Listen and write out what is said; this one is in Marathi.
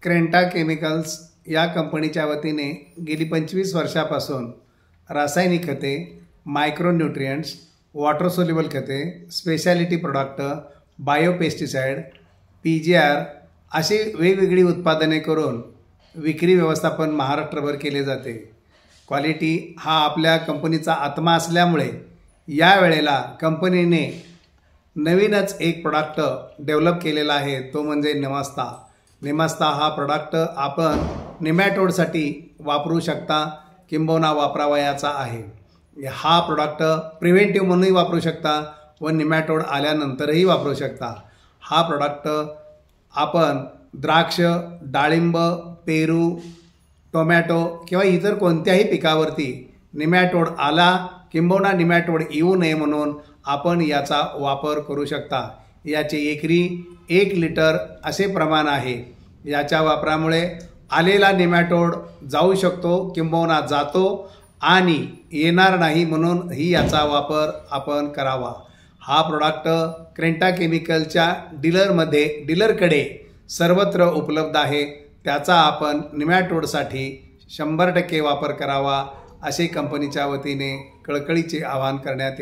क्रेंटा केमिकल्स या कंपनीच्या वतीने गेली 25 वर्षापासून रासायनिक खते, मायक्रोन्यूट्रिएंट्स, वॉटर सोल्युबल खते, स्पेशालिटी प्रोडक्ट, बायोपेस्टिसाइड, PGR अशी वेगवेगळी उत्पादने करून विक्री व्यवस्थापन महाराष्ट्रभर केले जाते। क्वालिटी हा आपल्या कंपनीचा आत्मा असल्यामुळे या वेळेला कंपनीने नवीनच एक प्रोडक्ट डेव्हलप केलेला आहे, तो म्हणजे नेमास्ता। नेमास्ता हा प्रोडक्ट आपण नेमॅटोडसाठी वापरू शकता किंबहुना वापरावयाचा आहे। हा प्रोडक्ट प्रिव्हेंटिव्ह म्हणूनही वापरू शकता व नेमॅटोड आल्यानंतरही वापरू शकता। हा प्रोडक्ट आपण द्राक्ष, डाळिंब, पेरू, टोमॅटो किंवा इतर कोणत्याही पिकावरती नेमॅटोड आला किंबहुना नेमॅटोड येऊ नये म्हणून आपण याचा वापर करू शकता। याचे एकरी 1 लिटर असे प्रमाण आहे। याच्या वापरामुळे आलेला नेमॅटोड जाऊ शकतो किंबहुना जातो आणि येणार नाही, म्हणून ही याचा वापर आपण करावा। हा प्रोडक्ट क्रेंटा केमिकलच्या डीलरकडे सर्वत्र उपलब्ध आहे। त्याचा आपण नेमॅटोडसाठी 100% वापर करावा असे कंपनीच्या वतीने कळकळीचे आवाहन करण्यात